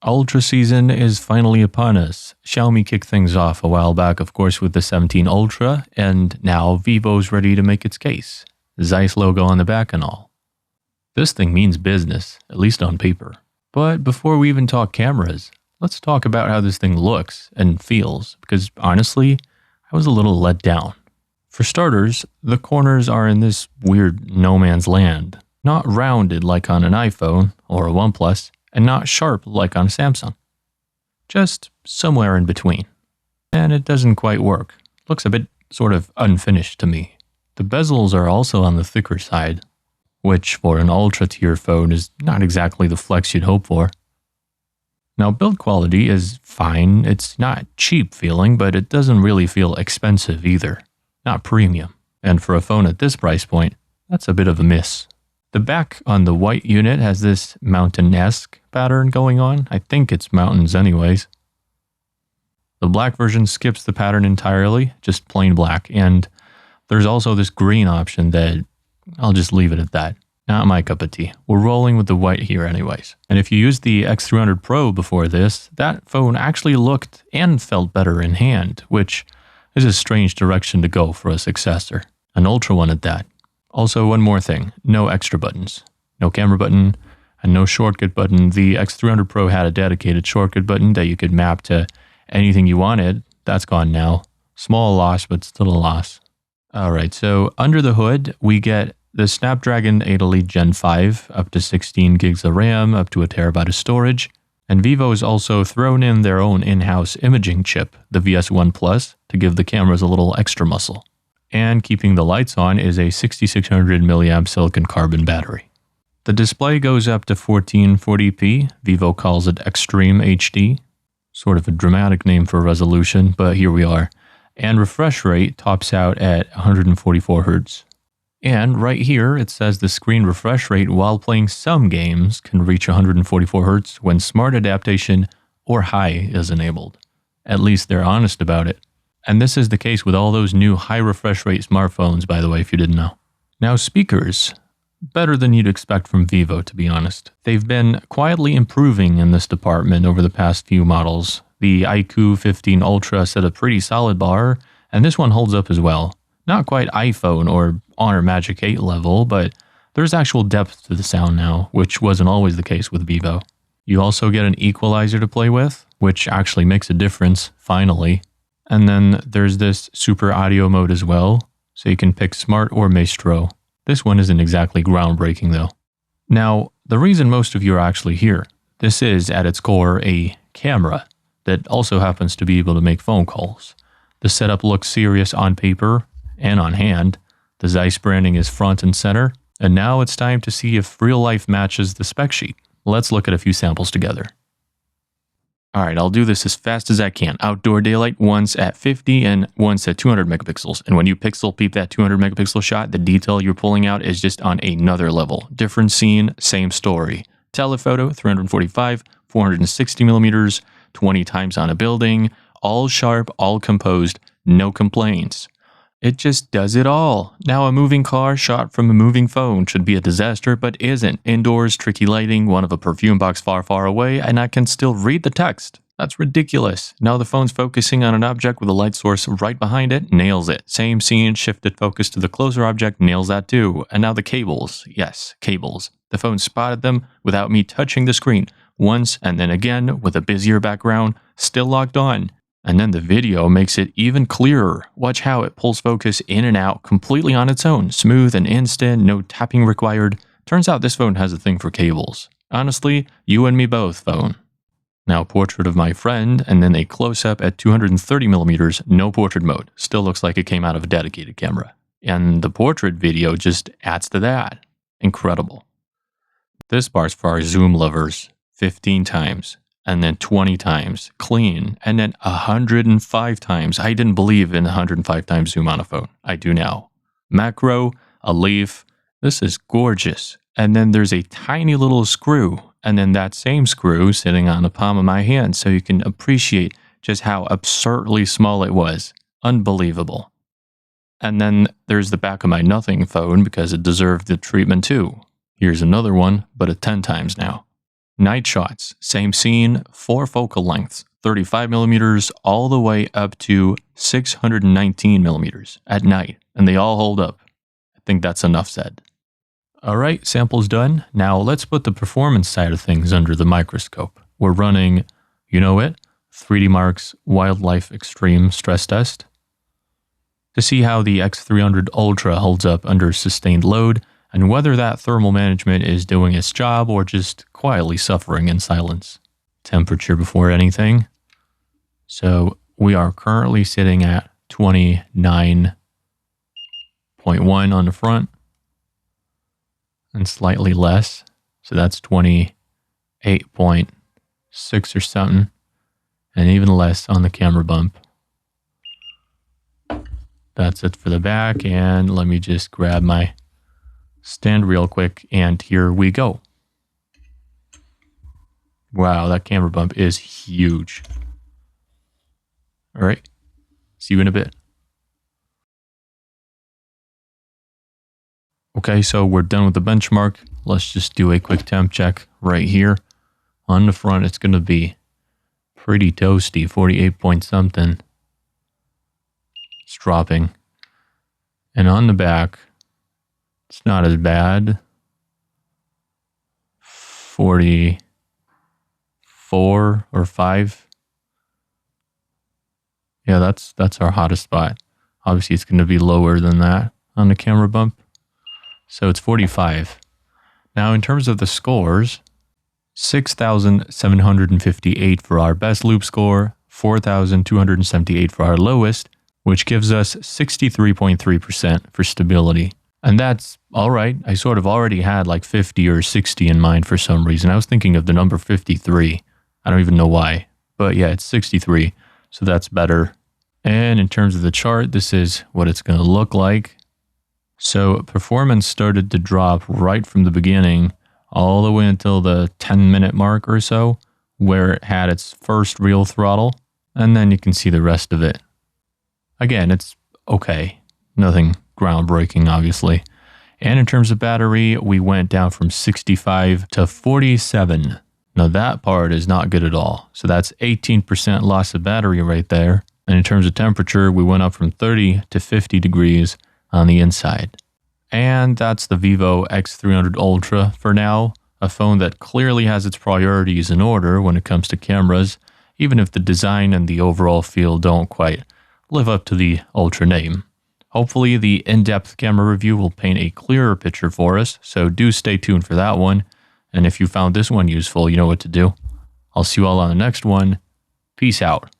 Ultra season is finally upon us. Xiaomi kicked things off a while back, of course, with the 17 Ultra, and now Vivo's ready to make its case. Zeiss logo on the back and all. This thing means business, at least on paper. But before we even talk cameras, let's talk about how this thing looks and feels, because honestly, I was a little let down. For starters, the corners are in this weird no man's land. Not rounded like on an iPhone or a OnePlus, and not sharp like on a Samsung. Just somewhere in between. And it doesn't quite work. Looks a bit sort of unfinished to me. The bezels are also on the thicker side, which for an ultra-tier phone is not exactly the flex you'd hope for. Now, build quality is fine. It's not cheap feeling, but it doesn't really feel expensive either. Not premium. And for a phone at this price point, that's a bit of a miss. The back on the white unit has this mountain-esque pattern going on. I think it's mountains anyways. The black version skips the pattern entirely, just plain black. And there's also this green option that I'll just leave it at that. Not my cup of tea. We're rolling with the white here anyways. And if you used the X300 Pro before this, that phone actually looked and felt better in hand, which is a strange direction to go for a successor. An Ultra one at that. Also, one more thing. No extra buttons. No camera button and no shortcut button. The X300 Pro had a dedicated shortcut button that you could map to anything you wanted. That's gone now. Small loss, but still a loss. Alright, so under the hood, we get the Snapdragon 8 Elite Gen 5, up to 16 gigs of RAM, up to a terabyte of storage. And Vivo has also thrown in their own in-house imaging chip, the VS1 Plus, to give the cameras a little extra muscle. And keeping the lights on is a 6600 mAh silicon carbon battery. The display goes up to 1440p. Vivo calls it Extreme HD. Sort of a dramatic name for resolution, but here we are. And refresh rate tops out at 144 Hz. And right here, it says the screen refresh rate while playing some games can reach 144 Hz when smart adaptation or high is enabled. At least they're honest about it. And this is the case with all those new high refresh rate smartphones, by the way, if you didn't know. Now, speakers. Better than you'd expect from Vivo, to be honest. They've been quietly improving in this department over the past few models. The iQOO 15 Ultra set a pretty solid bar, and this one holds up as well. Not quite iPhone or Honor Magic 8 level, but there's actual depth to the sound now, which wasn't always the case with Vivo. You also get an equalizer to play with, which actually makes a difference, finally. And then there's this super audio mode as well, so you can pick Smart or Maestro. This one isn't exactly groundbreaking though. Now, the reason most of you are actually here, this is at its core a camera that also happens to be able to make phone calls. The setup looks serious on paper and on hand. The Zeiss branding is front and center, and now it's time to see if real life matches the spec sheet. Let's look at a few samples together. Alright, I'll do this as fast as I can. Outdoor daylight, once at 50 and once at 200 megapixels. And when you pixel peep that 200 megapixel shot, the detail you're pulling out is just on another level. Different scene, same story. Telephoto, 345, 460 millimeters, 20 times on a building, all sharp, all composed, no complaints. It just does it all. Now a moving car shot from a moving phone should be a disaster, but isn't. Indoors, tricky lighting, one of a perfume box far, far away, and I can still read the text. That's ridiculous. Now the phone's focusing on an object with a light source right behind it, nails it. Same scene, shifted focus to the closer object, nails that too. And now the cables. Yes, cables. The phone spotted them without me touching the screen. Once and then again with a busier background, still locked on. And then the video makes it even clearer. Watch how it pulls focus in and out completely on its own. Smooth and instant, no tapping required. Turns out this phone has a thing for cables. Honestly, you and me both, phone. Now portrait of my friend, and then a close-up at 230 millimeters, no portrait mode. Still looks like it came out of a dedicated camera. And the portrait video just adds to that. Incredible. This part's for our zoom lovers. 15 times. And then 20 times, clean, and then 105 times. I didn't believe in 105 times zoom on a phone. I do now. Macro, a leaf. This is gorgeous. And then there's a tiny little screw, and then that same screw sitting on the palm of my hand, so you can appreciate just how absurdly small it was. Unbelievable. And then there's the back of my nothing phone because it deserved the treatment too. Here's another one, but at 10 times now. Night shots, same scene, 4 focal lengths, 35 millimeters all the way up to 619 millimeters at night, and they all hold up. I think that's enough said. Alright, sample's done. Now let's put the performance side of things under the microscope. We're running, you know it, 3D Mark's Wildlife Extreme stress test to see how the X300 Ultra holds up under sustained load and whether that thermal management is doing its job or just quietly suffering in silence. Temperature before anything. So we are currently sitting at 29.1 on the front and slightly less. So that's 28.6 or something, and even less on the camera bump. That's it for the back, and let me just grab my stand real quick, and here we go. Wow, that camera bump is huge. All right, see you in a bit. Okay, so we're done with the benchmark. Let's just do a quick temp check right here. On the front, it's going to be pretty toasty, 48 point something. It's dropping. And on the back, it's not as bad. 44 or 5. Yeah, that's our hottest spot. Obviously, it's going to be lower than that on the camera bump. So it's 45. Now, in terms of the scores, 6,758 for our best loop score, 4,278 for our lowest, which gives us 63.3% for stability. And that's all right. I sort of already had like 50 or 60 in mind for some reason. I was thinking of the number 53. I don't even know why. But yeah, it's 63. So that's better. And in terms of the chart, this is what it's going to look like. So performance started to drop right from the beginning all the way until the 10-minute mark or so, where it had its first real throttle. And then you can see the rest of it. Again, it's okay. Nothing groundbreaking, obviously. And in terms of battery, we went down from 65 to 47. Now that part is not good at all. So that's 18% loss of battery right there. And in terms of temperature, we went up from 30 to 50 degrees on the inside. And that's the Vivo X300 Ultra for now. A phone that clearly has its priorities in order when it comes to cameras, even if the design and the overall feel don't quite live up to the Ultra name. Hopefully the in-depth camera review will paint a clearer picture for us, so do stay tuned for that one. And if you found this one useful, you know what to do. I'll see you all on the next one. Peace out.